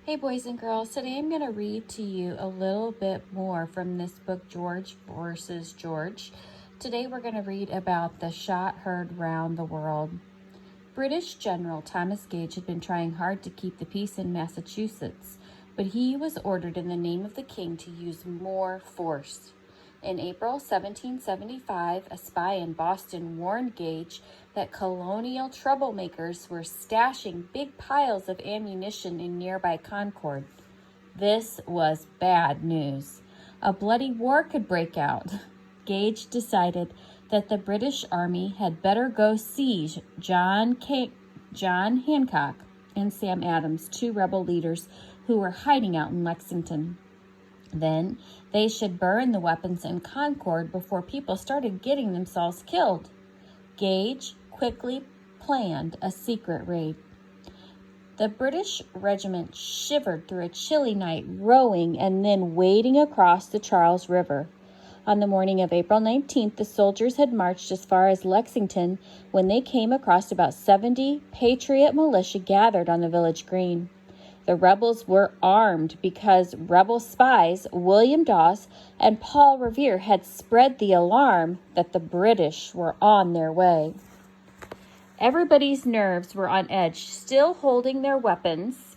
Hey boys and girls, today I'm going to read to you a little bit more from this book, George versus George. Today we're going to read about the shot heard round the world. British General Thomas Gage had been trying hard to keep the peace in Massachusetts, but he was ordered in the name of the king to use more force. In April 1775, a spy in Boston warned Gage that colonial troublemakers were stashing big piles of ammunition in nearby Concord. This was bad news. A bloody war could break out. Gage decided that the British Army had better go siege John Hancock and Sam Adams, two rebel leaders who were hiding out in Lexington. Then they should burn the weapons in Concord before people started getting themselves killed. Gage quickly planned a secret raid. The British regiment shivered through a chilly night, rowing and then wading across the Charles River. On the morning of April 19th, the soldiers had marched as far as Lexington when they came across about 70 Patriot militia gathered on the village green. The rebels were armed because rebel spies William Dawes and Paul Revere had spread the alarm that the British were on their way. Everybody's nerves were on edge, still holding their weapons.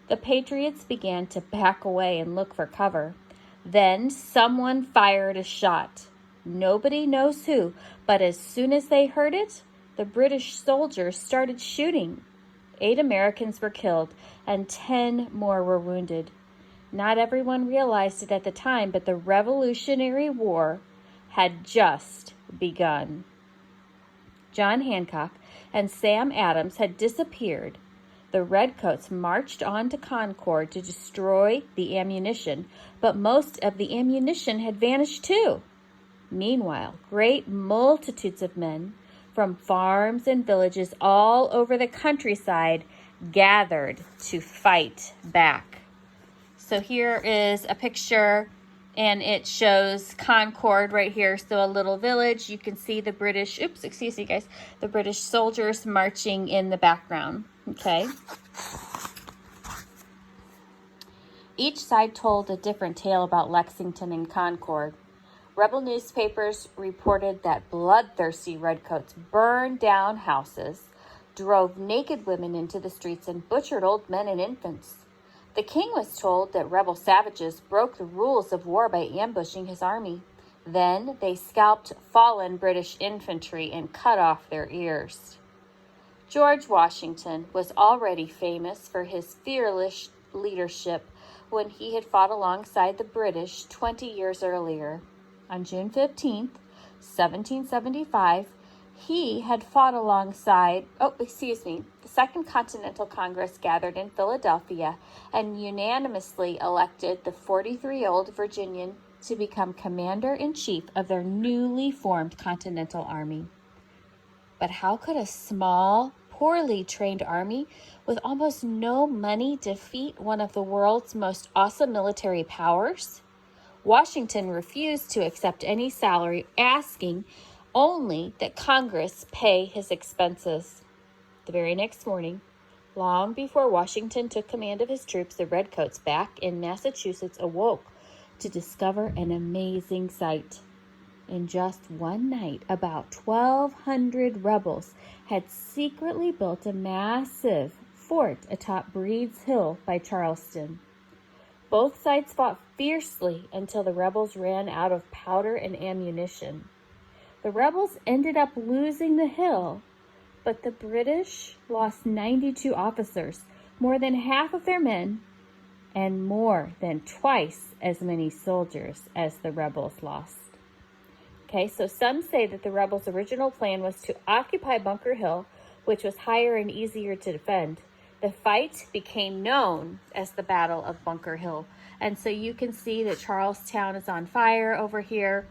The Patriots began to back away and look for cover. Then someone fired a shot. Nobody knows who, but as soon as they heard it, the British soldiers started shooting. 8 Americans were killed and 10 more were wounded. Not everyone realized it at the time, but the Revolutionary War had just begun. John Hancock and Sam Adams had disappeared. The Redcoats marched on to Concord to destroy the ammunition, but most of the ammunition had vanished too. Meanwhile, great multitudes of men from farms and villages all over the countryside gathered to fight back. So here is a picture, and it shows Concord right here. So a little village. You can see the British, the British soldiers marching in the background. Okay. Each side told a different tale about Lexington and Concord. Rebel newspapers reported that bloodthirsty redcoats burned down houses, drove naked women into the streets, and butchered old men and infants. The king was told that rebel savages broke the rules of war by ambushing his army. Then they scalped fallen British infantry and cut off their ears. George Washington was already famous for his fearless leadership when he had fought alongside the British 20 years earlier. On June 15th, 1775, he had fought alongside, the Second Continental Congress gathered in Philadelphia and unanimously elected the 43-year-old Virginian to become commander-in-chief of their newly formed Continental Army. But how could a small, poorly trained army with almost no money defeat one of the world's most awesome military powers? Washington refused to accept any salary, asking only that Congress pay his expenses. The very next morning, long before Washington took command of his troops, the Redcoats back in Massachusetts awoke to discover an amazing sight. In just one night, about 1,200 rebels had secretly built a massive fort atop Breed's Hill by Charleston. Both sides fought fiercely until the rebels ran out of powder and ammunition. The rebels ended up losing the hill, but the British lost 92 officers, more than half of their men, and more than twice as many soldiers as the rebels lost. Okay, so some say that the rebels' original plan was to occupy Bunker Hill, which was higher and easier to defend. The fight became known as the Battle of Bunker Hill. And so you can see that Charlestown is on fire over here.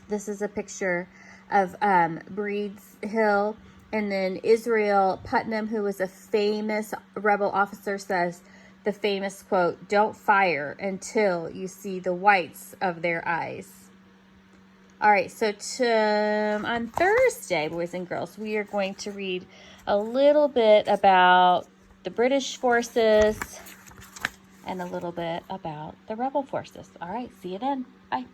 This is a picture of Breed's Hill. And then Israel Putnam, who was a famous rebel officer, says the famous quote, "Don't fire until you see the whites of their eyes." All right, so on Thursday, boys and girls, we are going to read a little bit about the British forces and a little bit about the rebel forces. All right, see you then. Bye.